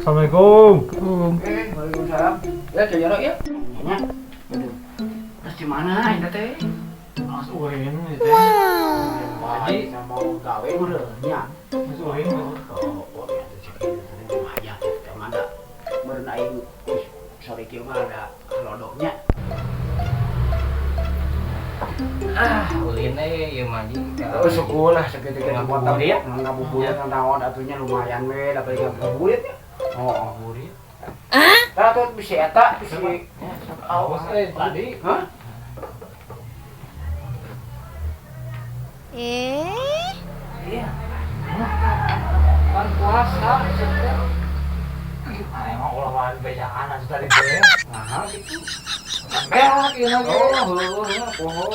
Assalamualaikum. Waalaikumsalam. Ya, jarak ya. Ya. Aduh. Terus di mana ini teh? Mas Uin itu. Jadi mau gawe urenya. Mas Uin. Oh, ya itu sih. Cuma aja. Cuma ada meureun aing sore kieu mah ada lodoknya. Ulin ieu mah ji. Oh, syukur lah segitu-gitu ngabuburit, ngabuburit naon atunya lumayan we da balik ngabuburit ya. Oh, Burit. tah tuh bisa eta, bisa Awas tadi. hah? Iya. Kan puasa sebentar. Gimana emang ulah bejaan atuh tadi teh. Nah, gitu. Beak ieu mah. Oh, heuh, poho.